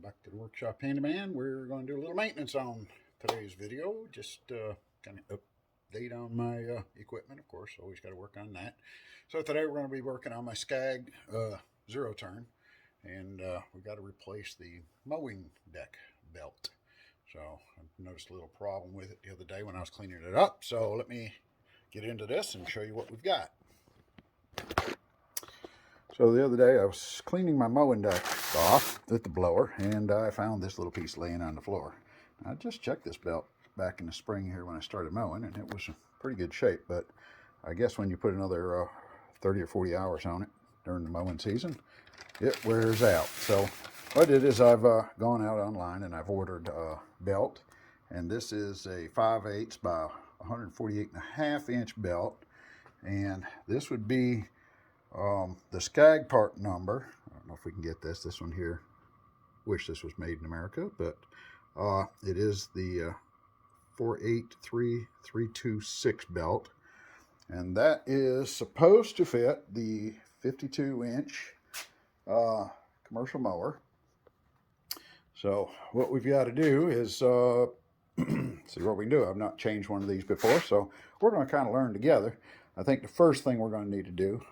Back to the workshop handyman. We're going to do a little maintenance on today's video. Just kind of update on my equipment, of course. Always got to work on that. So today we're going to be working on my Scagg zero turn, and we got to replace the mowing deck belt. So I noticed a little problem with it the other day when I was cleaning it up. So let me get into this and show you what we've got. So the other day I was cleaning my mowing deck off with the blower, and I found this little piece laying on the floor. I just checked this belt back in the spring here when I started mowing, and it was in pretty good shape, but I guess when you put another 30 or 40 hours on it during the mowing season, it wears out. So what I did is I've gone out online and I've ordered a belt, and this is a 5/8 by 148.5 inch belt, and this would be the Scagg part number. I don't know if we can get this one here. Wish this was made in America, but it is the 483326 belt, and that is supposed to fit the 52-inch commercial mower. So what we've got to do is see what we can do. I've not changed one of these before, so we're going to kind of learn together. I think the first thing we're going to need to do,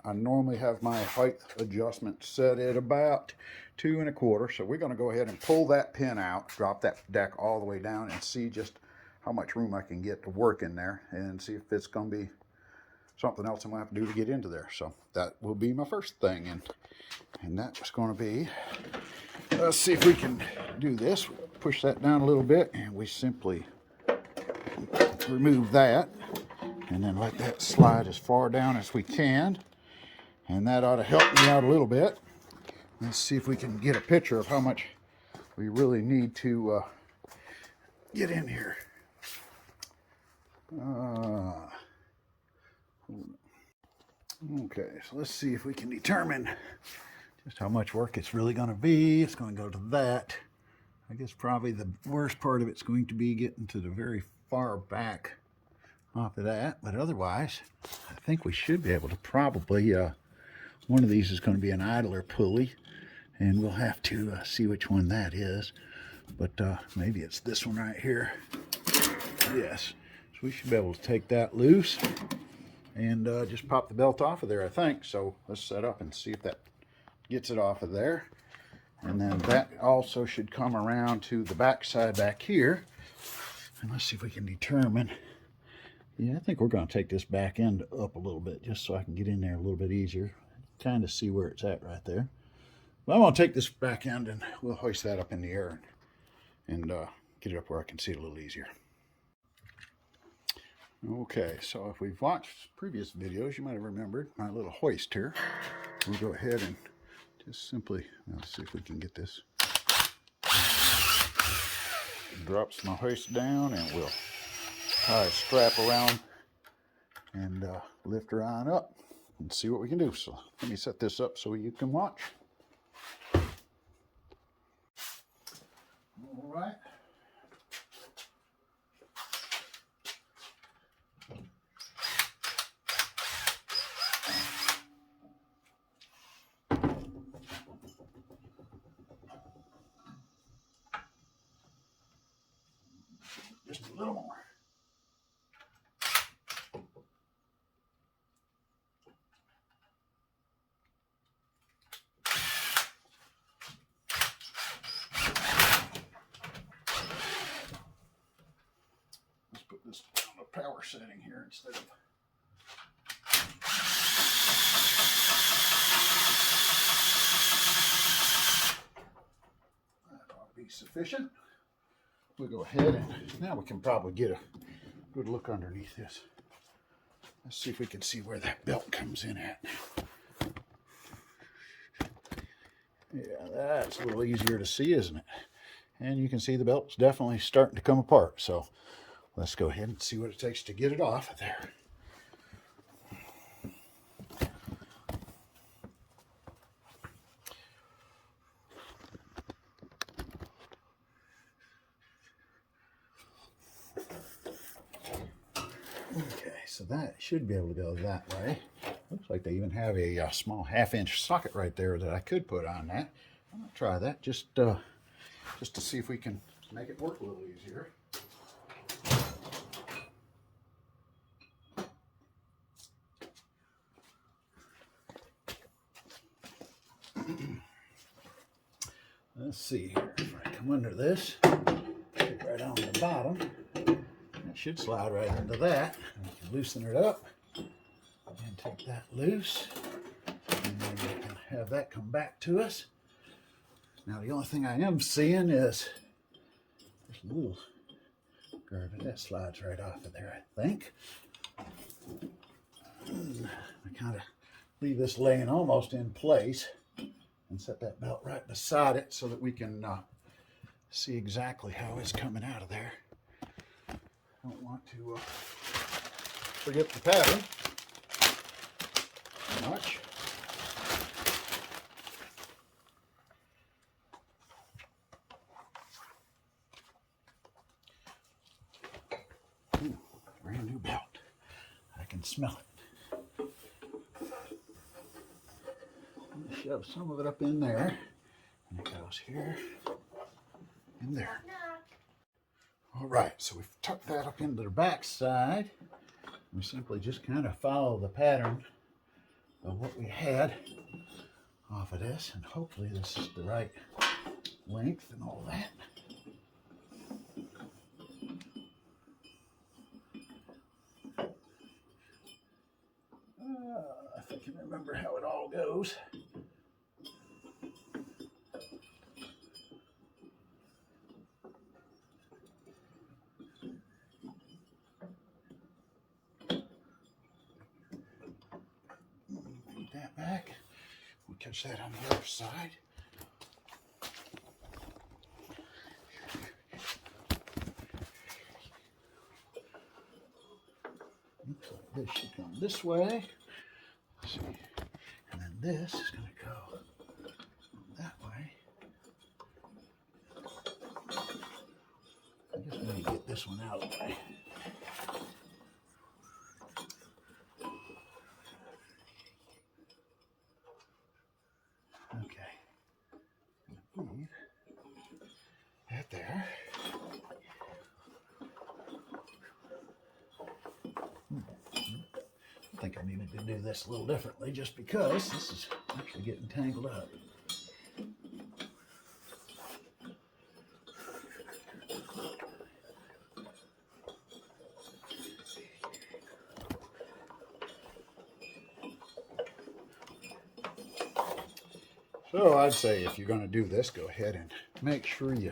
I normally have my height adjustment set at about 2 1/4. So we're going to go ahead and pull that pin out, drop that deck all the way down, and see just how much room I can get to work in there, and see if it's going to be something else I'm going to have to do to get into there. So that will be my first thing, and that was going to be, let's see if we can do this. Push that down a little bit, and we simply remove that, and then let that slide as far down as we can, and that ought to help me out a little bit. Let's see if we can get a picture of how much we really need to get in here. Okay, so let's see if we can determine just how much work it's really going to be. It's going to go to that. I guess probably the worst part of it's going to be getting to the very far back off of that, but otherwise I think we should be able to probably one of these is going to be an idler pulley, and we'll have to see which one that is, but maybe it's this one right here. Yes, so we should be able to take that loose and just pop the belt off of there, I think. So let's set up and see if that gets it off of there, and then that also should come around to the back side back here, and let's see if we can determine. Yeah, I think we're going to take this back end up a little bit just so I can get in there a little bit easier. Kind of see where it's at right there. But I'm going to take this back end and we'll hoist that up in the air and get it up where I can see it a little easier. Okay, so if we've watched previous videos, you might have remembered my little hoist here. We'll go ahead and just simply, let's see if we can get this. Drops my hoist down, and we'll tie a strap around and lift her on up and see what we can do. So let me set this up so you can watch. All right. Just a little more. Let's put this on the power setting here instead of. That ought to be sufficient. We'll go ahead and now we can probably get a good look underneath this. Let's see if we can see where that belt comes in at. Yeah, that's a little easier to see, isn't it? And you can see the belt's definitely starting to come apart. So let's go ahead and see what it takes to get it off of there. Okay, so that should be able to go that way. Looks like they even have a small 1/2 inch socket right there that I could put on that. I'm gonna try that just to see if we can make it work a little easier. Let's see here. If I come under this, get right on the bottom, it should slide right into that. And we can loosen it up and take that loose, and then we can have that come back to us. Now the only thing I am seeing is there's a little garbage that slides right off of there, I think. I kind of leave this laying almost in place and set that belt right beside it so that we can see exactly how it's coming out of there. Don't want to forget the pattern too much. Ooh, brand new belt. I can smell it. Shove some of it up in there, and it goes here and there. All right, so we've tucked that up into the back side. We simply just kind of follow the pattern of what we had off of this, and hopefully this is the right length and all that. I think I can remember how it all goes. Put that back. We'll catch that on the other side. Looks like this should come this way. Let's see. And then this is going to go that way. I guess we need to get this one out of the way. Okay. Leave that there. I think I needed to do this a little differently just because this is actually getting tangled up. So I'd say if you're going to do this, go ahead and make sure you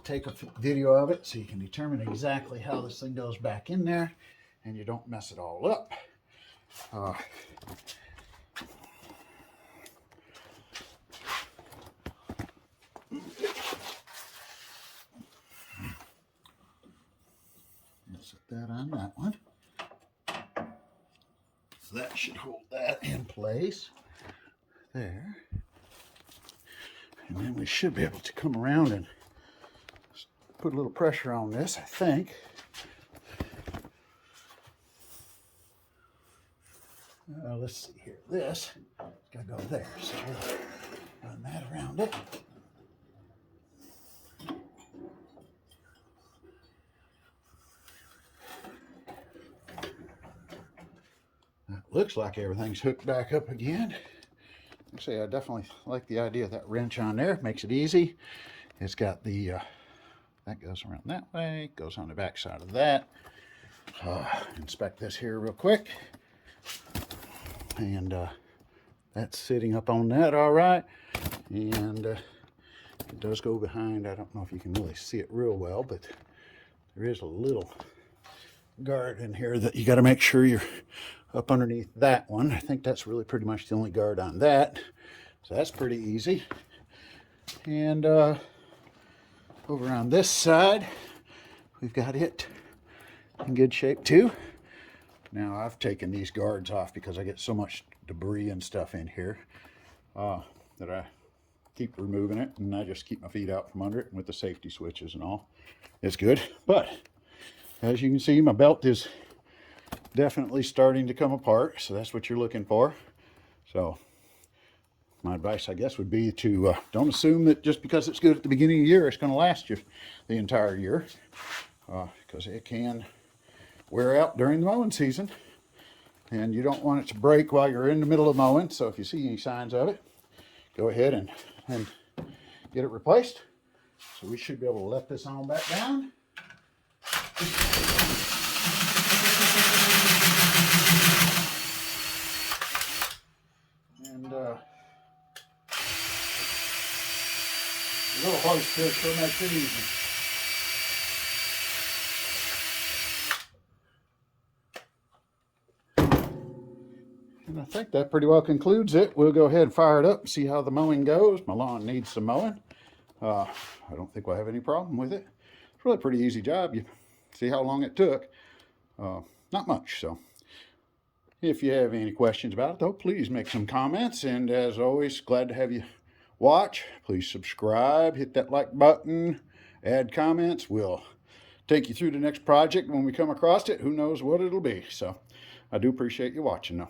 take a video of it so you can determine exactly how this thing goes back in there and you don't mess it all up. Set that on that one. So that should hold that in place there. And then we should be able to come around and put a little pressure on this, I think. Let's see here. This got to go there. So we'll run that around it. That looks like everything's hooked back up again. I say I definitely like the idea of that wrench on there. Makes it easy. It's got the that goes around that way, goes on the back side of that. Inspect this here real quick. And that's sitting up on that all right. And it does go behind. I don't know if you can really see it real well, but there is a little guard in here that you got to make sure you're up underneath that one. I think that's really pretty much the only guard on that. So that's pretty easy. And over on this side, we've got it in good shape too. Now I've taken these guards off because I get so much debris and stuff in here that I keep removing it, and I just keep my feet out from under it with the safety switches and all. It's good. But as you can see, my belt is definitely starting to come apart, so that's what you're looking for. So my advice, I guess, would be to don't assume that just because it's good at the beginning of the year, it's going to last you the entire year, because it can wear out during the mowing season, and you don't want it to break while you're in the middle of mowing. So if you see any signs of it, go ahead and get it replaced. So we should be able to let this on back down. And a little hoist here sure makes it easy. And I think that pretty well concludes it. We'll go ahead and fire it up and see how the mowing goes. My lawn needs some mowing. I don't think we'll have any problem with it. It's really a pretty easy job. You see how long it took. Not much. So if you have any questions about it, though, please make some comments. And as always, glad to have you watch. Please subscribe, hit that like button, add comments. We'll take you through the next project when we come across it. Who knows what it'll be. So I do appreciate you watching, though.